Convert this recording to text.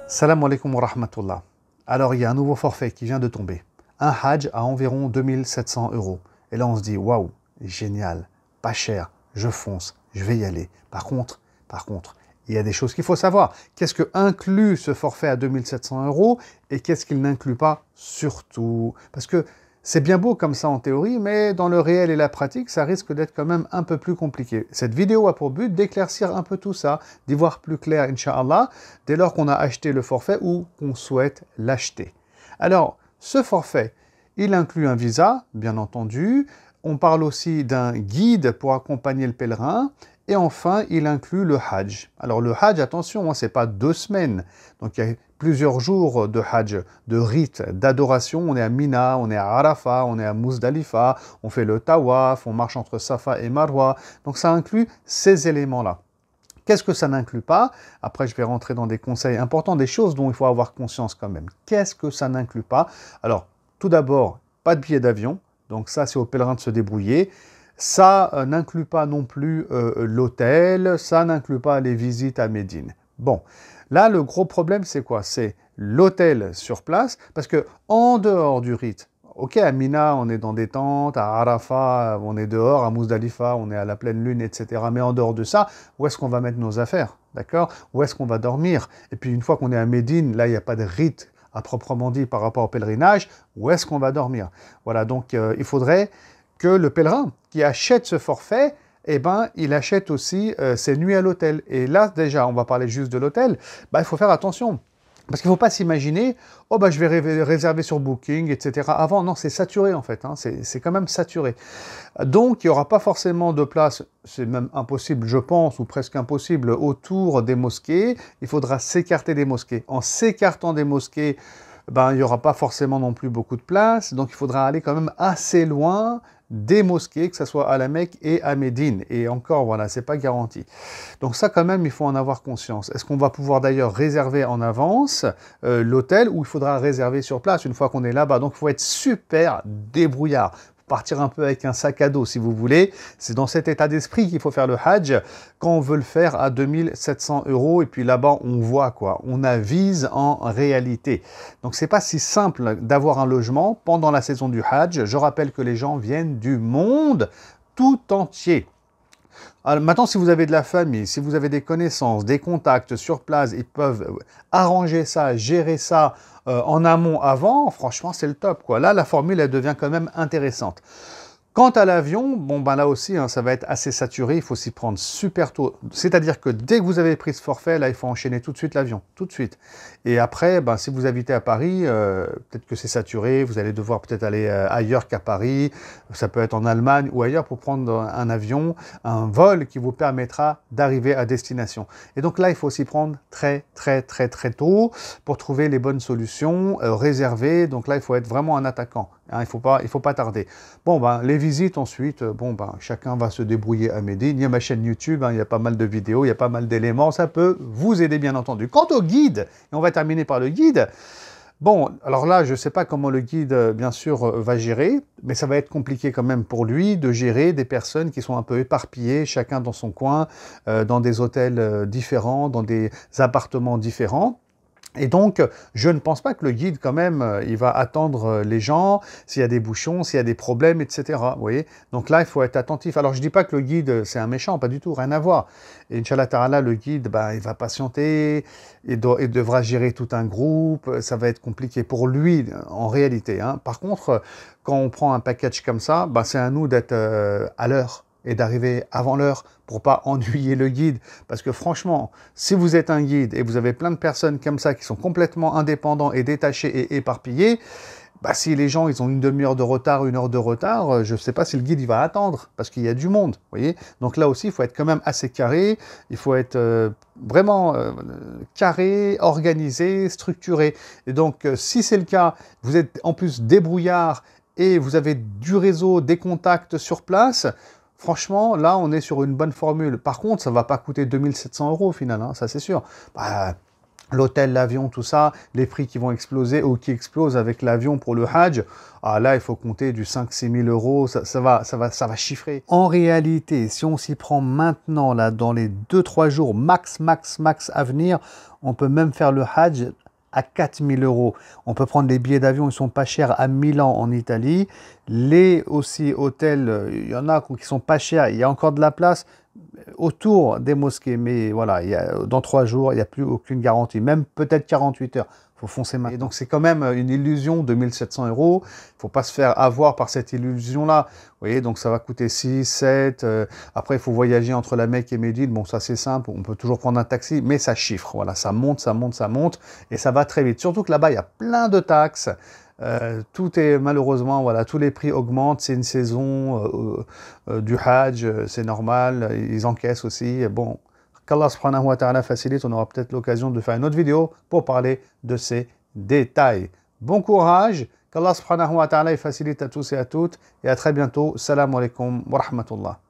Salam alaikum wa rahmatullah. Alors, il y a un nouveau forfait qui vient de tomber. Un Hajj à environ 2700 euros. Et là, on se dit, waouh, génial, pas cher, je fonce, je vais y aller. Par contre, il y a des choses qu'il faut savoir. Qu'est-ce que inclut ce forfait à 2700 euros et qu'est-ce qu'il n'inclut pas surtout? Parce que c'est bien beau comme ça en théorie, mais dans le réel et la pratique, ça risque d'être quand même un peu plus compliqué. Cette vidéo a pour but d'éclaircir un peu tout ça, d'y voir plus clair, Inch'Allah, dès lors qu'on a acheté le forfait ou qu'on souhaite l'acheter. Alors, ce forfait, il inclut un visa, bien entendu. On parle aussi d'un guide pour accompagner le pèlerin. Et enfin, il inclut le Hajj. Alors le Hajj, attention, ce n'est pas 2 semaines. Donc il y a plusieurs jours de Hajj, de rite, d'adoration. On est à Mina, on est à Arafat, on est à Muzdalifa, on fait le Tawaf, on marche entre Safa et Marwa. Donc ça inclut ces éléments-là. Qu'est-ce que ça n'inclut pas? Après, je vais rentrer dans des conseils importants, des choses dont il faut avoir conscience quand même. Qu'est-ce que ça n'inclut pas? Alors, tout d'abord, pas de billet d'avion. Donc ça, c'est aux pèlerins de se débrouiller. Ça n'inclut pas non plus l'hôtel, ça n'inclut pas les visites à Médine. Bon, là, le gros problème, c'est quoi? C'est l'hôtel sur place, parce que en dehors du rite, ok, à Mina, on est dans des tentes, à Arafat, on est dehors, à Muzdalifa, on est à la pleine lune, etc. Mais en dehors de ça, où est-ce qu'on va mettre nos affaires? D'accord? Où est-ce qu'on va dormir? Et puis, une fois qu'on est à Médine, là, il n'y a pas de rite à proprement dit par rapport au pèlerinage, où est-ce qu'on va dormir? Voilà, donc il faudrait que le pèlerin qui achète ce forfait, eh ben, il achète aussi ses nuits à l'hôtel. Et là, déjà, on va parler juste de l'hôtel, il faut faire attention. Parce qu'il ne faut pas s'imaginer, oh je vais réserver sur Booking, etc. Avant, non, c'est saturé en fait, hein, c'est quand même saturé. Donc, il n'y aura pas forcément de place, c'est même impossible, je pense, ou presque impossible, autour des mosquées. Il faudra s'écarter des mosquées. En s'écartant des mosquées, il n'y aura pas forcément non plus beaucoup de place, donc il faudra aller quand même assez loin des mosquées, que ce soit à la Mecque et à Médine. Et encore, voilà, c'est pas garanti. Donc ça, quand même, il faut en avoir conscience. Est-ce qu'on va pouvoir d'ailleurs réserver en avance l'hôtel ou il faudra réserver sur place une fois qu'on est là-bas? Donc il faut être super débrouillard. Partir un peu avec un sac à dos, si vous voulez. C'est dans cet état d'esprit qu'il faut faire le Hajj quand on veut le faire à 2700 euros. Et puis là-bas, on voit quoi. On avise en réalité. Donc, c'est pas si simple d'avoir un logement pendant la saison du Hajj. Je rappelle que les gens viennent du monde tout entier. Alors, maintenant, si vous avez de la famille, si vous avez des connaissances, des contacts sur place, ils peuvent arranger ça, gérer ça en amont avant, franchement, c'est le top, quoi. Là, la formule, elle devient quand même intéressante. Quant à l'avion, là aussi, hein, ça va être assez saturé, il faut s'y prendre super tôt. C'est-à-dire que dès que vous avez pris ce forfait, là, il faut enchaîner tout de suite l'avion, tout de suite. Et après, si vous habitez à Paris, peut-être que c'est saturé, vous allez devoir peut-être aller ailleurs qu'à Paris, ça peut être en Allemagne ou ailleurs pour prendre un avion, un vol qui vous permettra d'arriver à destination. Et donc là, il faut s'y prendre très tôt pour trouver les bonnes solutions, réservées. Donc là, il faut être vraiment un attaquant. Hein, il faut pas tarder. Bon, les visites ensuite, chacun va se débrouiller à Médine. Il y a ma chaîne YouTube, il y a pas mal de vidéos, il y a pas mal d'éléments. Ça peut vous aider, bien entendu. Quant au guide, et on va terminer par le guide. Bon, alors là, je ne sais pas comment le guide, bien sûr, va gérer, mais ça va être compliqué quand même pour lui de gérer des personnes qui sont un peu éparpillées, chacun dans son coin, dans des hôtels différents, dans des appartements différents. Et donc, je ne pense pas que le guide, quand même, il va attendre les gens, s'il y a des bouchons, s'il y a des problèmes, etc. Vous voyez? Donc là, il faut être attentif. Alors, je ne dis pas que le guide, c'est un méchant, pas du tout, rien à voir. Et Inch'Allah Ta'ala, le guide, il va patienter, il devra gérer tout un groupe, ça va être compliqué pour lui, en réalité. Hein. Par contre, quand on prend un package comme ça, c'est à nous d'être à l'heure et d'arriver avant l'heure pour pas ennuyer le guide. Parce que franchement, si vous êtes un guide et vous avez plein de personnes comme ça qui sont complètement indépendants et détachés et éparpillés, si les gens ils ont une demi-heure de retard, 1 heure de retard, je ne sais pas si le guide il va attendre, parce qu'il y a du monde, vous voyez. Donc là aussi, il faut être quand même assez carré, il faut être vraiment carré, organisé, structuré. Et donc, si c'est le cas, vous êtes en plus débrouillard et vous avez du réseau, des contacts sur place, franchement, là, on est sur une bonne formule. Par contre, ça ne va pas coûter 2700 € au final, hein, ça c'est sûr. l'hôtel, l'avion, tout ça, les prix qui vont exploser ou qui explosent avec l'avion pour le Hajj, ah là, il faut compter du 5-6 000 euros, ça va chiffrer. En réalité, si on s'y prend maintenant, là, dans les 2-3 jours max à venir, on peut même faire le Hajj à 4 000 euros. On peut prendre les billets d'avion, ils sont pas chers à Milan en Italie. Les aussi hôtels, il y en a qui sont pas chers, il y a encore de la place autour des mosquées, mais voilà, dans 3 jours, il n'y a plus aucune garantie, même peut-être 48 heures. Il faut foncer maintenant. Et donc c'est quand même une illusion de 1 700 euros. Il ne faut pas se faire avoir par cette illusion-là. Vous voyez, donc ça va coûter 6, 7. Après, il faut voyager entre la Mecque et Médine. Bon, ça c'est simple, on peut toujours prendre un taxi, mais ça chiffre. Voilà, ça monte, et ça va très vite. Surtout que là-bas, il y a plein de taxes. Tout est malheureusement, voilà, tous les prix augmentent, c'est une saison du Hajj, c'est normal, ils encaissent aussi. Bon, qu'Allah subhanahu wa ta'ala facilite, on aura peut-être l'occasion de faire une autre vidéo pour parler de ces détails. Bon courage, qu'Allah subhanahu wa ta'ala facilite à tous et à toutes, et à très bientôt. Salam alaikum wa rahmatullah.